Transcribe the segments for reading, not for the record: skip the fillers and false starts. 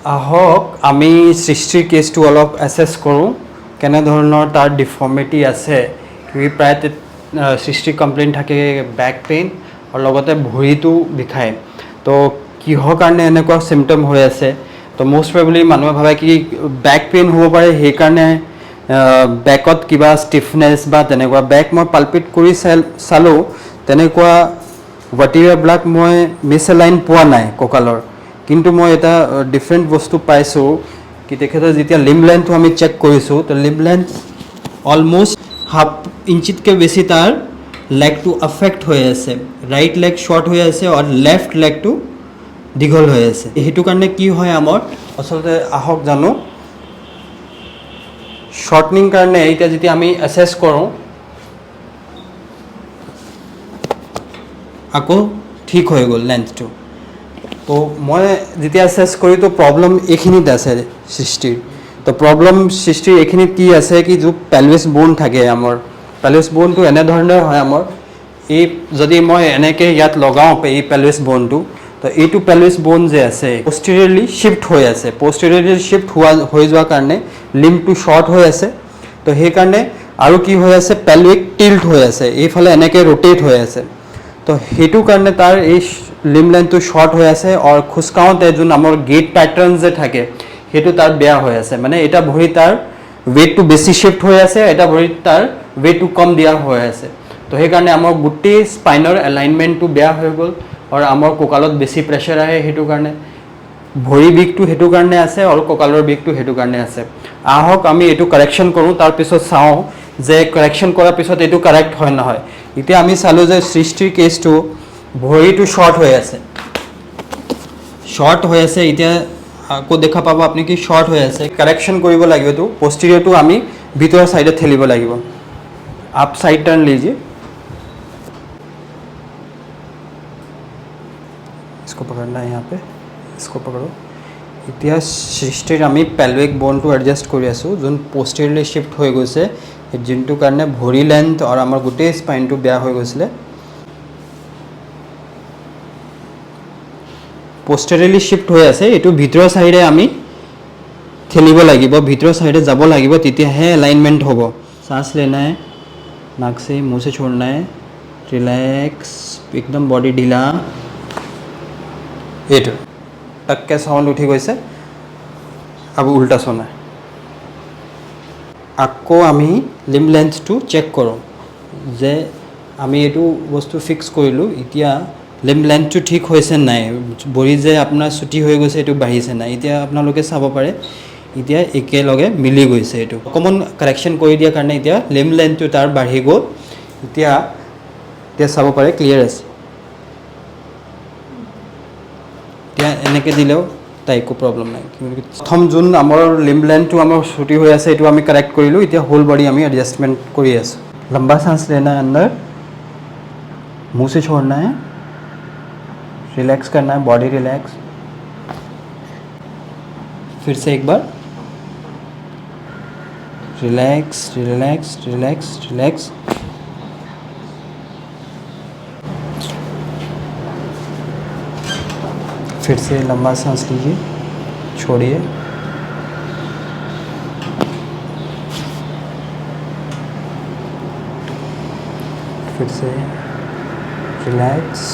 আহক আমি সৃষ্টিৰ কেছটো অলপ এছেছ কৰোঁ কেনেধৰণৰ তাৰ ডিফৰ্মিটি আছে কি প্ৰায় সৃষ্টিৰ কমপ্লেইন থাকে বেক পেইন আৰু লগতে ভৰিটো বিষায় তো কিহৰ কাৰণে এনেকুৱা চিমটম হৈ আছে তো মোষ্ট প্ৰবেবলি মানুহে ভাবে কি বেক পেইন হ'ব পাৰে সেইকাৰণে বেকত কিবা ষ্টিফনেছ বা তেনেকুৱা বেক মই পালপিট কৰি চালোঁ তেনেকুৱা ভাৰ্টিব্ৰাবিলাক মই মিছএলাইন পোৱা নাই কঁকালৰ কিন্তু মই এটা ডিফাৰেণ্ট বস্তু পাইছোঁ কি তেখেতৰ যেতিয়া লিম্ব লেন্থটো আমি চেক কৰিছোঁ তো লিম্ব লেন্থ অলম'ষ্ট হাফ ইঞ্চিতকৈ বেছি তাৰ লেগটো এফেক্ট হৈ আছে ৰাইট লেগ শ্বৰ্ট হৈ আছে আৰু লেফ্ট লেগটো দীঘল হৈ আছে সেইটো কাৰণে কি হয় আমাৰ আচলতে আহক জানো শ্বৰ্টনিং কাৰণে এতিয়া যেতিয়া আমি এছেছ কৰোঁ আকৌ ঠিক হৈ গ'ল লেন্থটো তো মই যেতিয়া এছেছ কৰি তো প্ৰব্লেম এইখিনিত আছে সৃষ্টিৰ তো প্ৰব্লেম সৃষ্টিৰ এইখিনিত কি আছে কি যিটো পেলভিছ বোন থাকে আমাৰ পেলভিছ বোনটো এনেধৰণৰ হয় আমাৰ এই যদি মই এনেকৈ ইয়াত লগাওঁ এই পেলভিছ বোনটো তো এইটো পেলভিছ বোন যে আছে পষ্টেৰিয়ৰলি শ্বিফ্ট হৈ আছে পষ্টেৰিয়ৰলি শ্বিফ্ট হৈ যোৱাৰ কাৰণে লিম্বটো শ্বৰ্ট হৈ আছে তো সেইকাৰণে আৰু কি হৈ আছে পেলভিক টিল্ট হৈ আছে এইফালে এনেকৈ ৰোটেট হৈ আছে তো সেইটো কাৰণে তাৰ এই লিম্ব লেন্থটো শ্বৰ্ট হৈ আছে আৰু খোজকাঢ়োঁতে যোন আমাৰ গেট পেটাৰ্ণ যে থাকে সেইটো তাৰ বেয়া হৈ আছে মানে এটা ভৰি তাৰ ৱেইটটো বেছি শ্বিফ্ট হৈ আছে এটা ভৰিত তাৰ ৱেইটটো কম দিয়া হৈ আছে তো সেইকাৰণে আমাৰ গোটেই স্পাইনৰ এলাইনমেণ্টটো বেয়া হৈ গ'ল আৰু আমাৰ কঁকালত বেছি প্ৰেছাৰ আহে সেইটো কাৰণে ভৰি বিষটো সেইটো কাৰণে আছে আৰু কঁকালৰ বিষটো সেইটো কাৰণে আছে আহক আমি এইটো কাৰেকশ্যন কৰোঁ তাৰপিছত চাওঁ যে কাৰেকশ্যন কৰাৰ পিছত এইটো কাৰেক্ট হয় নহয় এতিয়া আমি চালোঁ যে সৃষ্টিৰ কেছটো ভৰিটো শ্বৰ্ট হৈ আছে এতিয়া আকৌ দেখা পাব আপুনি কি শ্বৰ্ট হৈ আছে কাৰেকশ্যন কৰিব লাগিব এইটো পষ্টেৰিয়ৰটো আমি ভিতৰৰ ছাইডে ঠেলিব লাগিব আপ সাইড टर्न लीजिए इसको पकड़ना है यहाँ पे इसको पकड़ो এতিয়া সৃষ্টিৰ আমি পেলভিক বনটো এডজাষ্ট কৰি আছোঁ যোন পষ্টেৰিয়ৰলি শ্বিফ্ট হৈ গৈছে যোনটো কাৰণে ভৰি লেন্থ আৰু আমাৰ গোটেই স্পাইনটো বেয়া হৈ গৈছিলে পষ্টেৰিয়ৰলি শ্বিফ্ট হৈ আছে এইটো ভিতৰৰ ছাইডে আমি ঠেলিব লাগিব ভিতৰৰ ছাইডে যাব লাগিব তেতিয়াহে এলাইনমেণ্ট হ'ব सांस लेना है नाक से मुंह से छोड़ना है रिलैक्स एकदम बॉडी ढीला এইটো टक्के साउंड उठी গৈছে अब उल्टा सोना है আকৌ আমি লিম্ব লেন্থটো চেক কৰোঁ যে আমি এইটো বস্তু ফিক্স কৰিলোঁ এতিয়া লিম্ব লেন্থটো ঠিক হৈছে নাই ভৰি যে আপোনাৰ ছুটি হৈ গৈছে এইটো বাঢ়িছে নাই এতিয়া আপোনালোকে চাব পাৰে এতিয়া একেলগে মিলি গৈছে এইটো অকণমান কাৰেকশ্যন কৰি দিয়াৰ কাৰণে এতিয়া লিম্ব লেন্থটো তাৰ বাঢ়ি গ'ল এতিয়া চাব পাৰে ক্লিয়াৰ আছে এতিয়া এনেকৈ দিলেও তাই একো প্ৰব্লেম নাই প্ৰথম যোন আমাৰ লিম্ব লেন্থটো আমাৰ ছুটি হৈ আছে এইটো আমি কাৰেক্ট কৰিলোঁ এতিয়া হোল বডি আমি এডজাষ্টমেণ্ট কৰি আছোঁ लंबा सांस लेना है अंदर मुंह से छोड़ना है रिलैक्स करना है बॉडी रिलैक्स फिर से एक बार रिलैक्स रिलैक्स रिलैक्स रिलैक्स फिर से लंबा सांस लीजिए छोड़िए फिर से रिलैक्स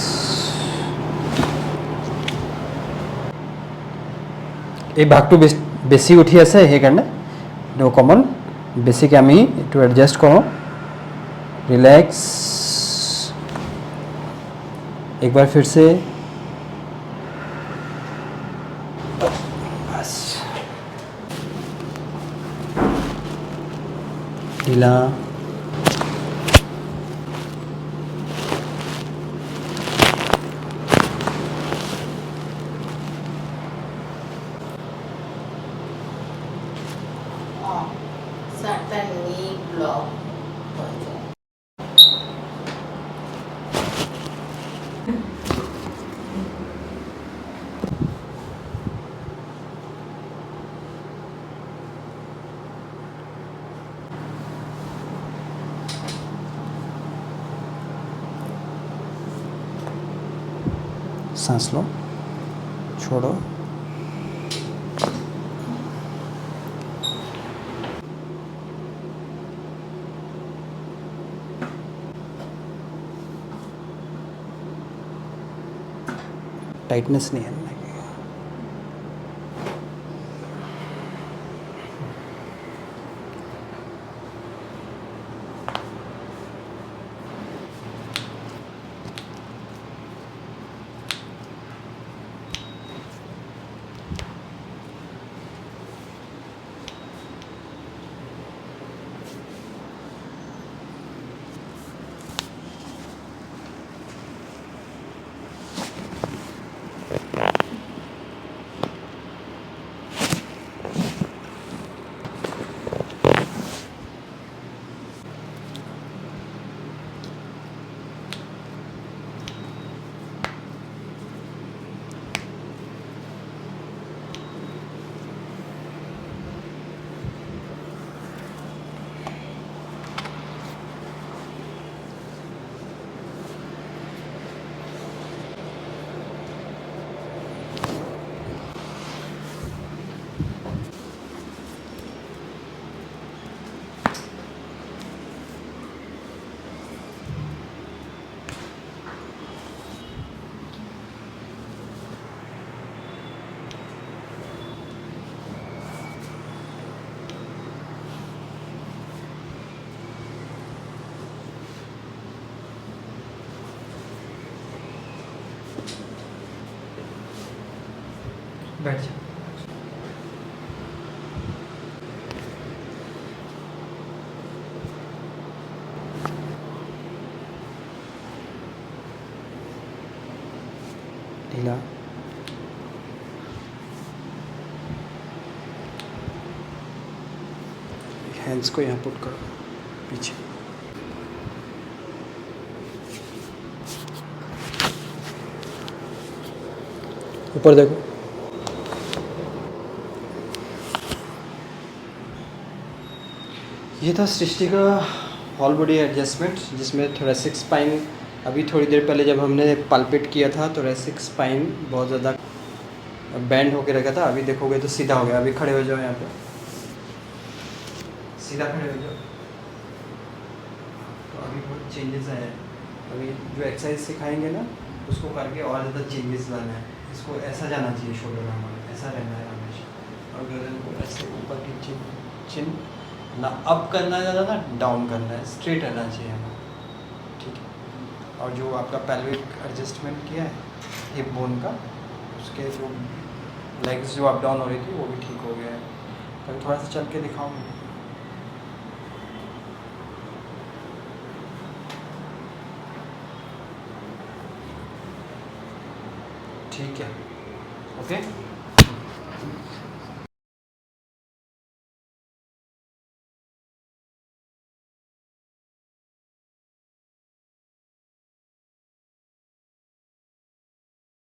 এই ভাগটো বেছি উঠি আছে সেইকাৰণে এইটো অকণমান বেছিকৈ আমি এইটো এডজাষ্ট কৰোঁ रिलैक्स एक बार फिर से बस ढीला certainly block सांस लो छोड़ो टाइटनेस नहीं है। बैठ जा। ढीला। हैंड्स को यहाँ पुट करो पीछे। ऊपर देखो। ये था सृष्टि का हॉल बॉडी एडजस्टमेंट, जिसमें थोरेसिक स्पाइन, अभी थोड़ी देर पहले जब हमने पल्पेट किया था थोरेसिक स्पाइन बहुत ज़्यादा बैंड होके रखा था, अभी देखोगे तो सीधा हो गया। अभी खड़े हो जाओ, यहाँ पे सीधा खड़े हो जाओ। तो अभी बहुत चेंजेस आए हैं। अभी जो एक्सरसाइज सिखाएंगे ना उसको करके और ज़्यादा चेंजेस लाना है। इसको ऐसा जाना चाहिए, शोल्डर हमारा ऐसा रहना है हमेशा, और गर्दन को ऐसे ऊपर की चिन ना अप करना है ज़्यादा, ना डाउन करना है, स्ट्रेट रहना चाहिए हमें, ठीक है। और जो आपका पेल्विक एडजस्टमेंट किया है हिप बोन का, उसके जो लेग्स जो अप डाउन हो रही थी वो भी ठीक हो गया है। कभी थोड़ा सा चल के दिखाऊंगी। ठीक है, ओके।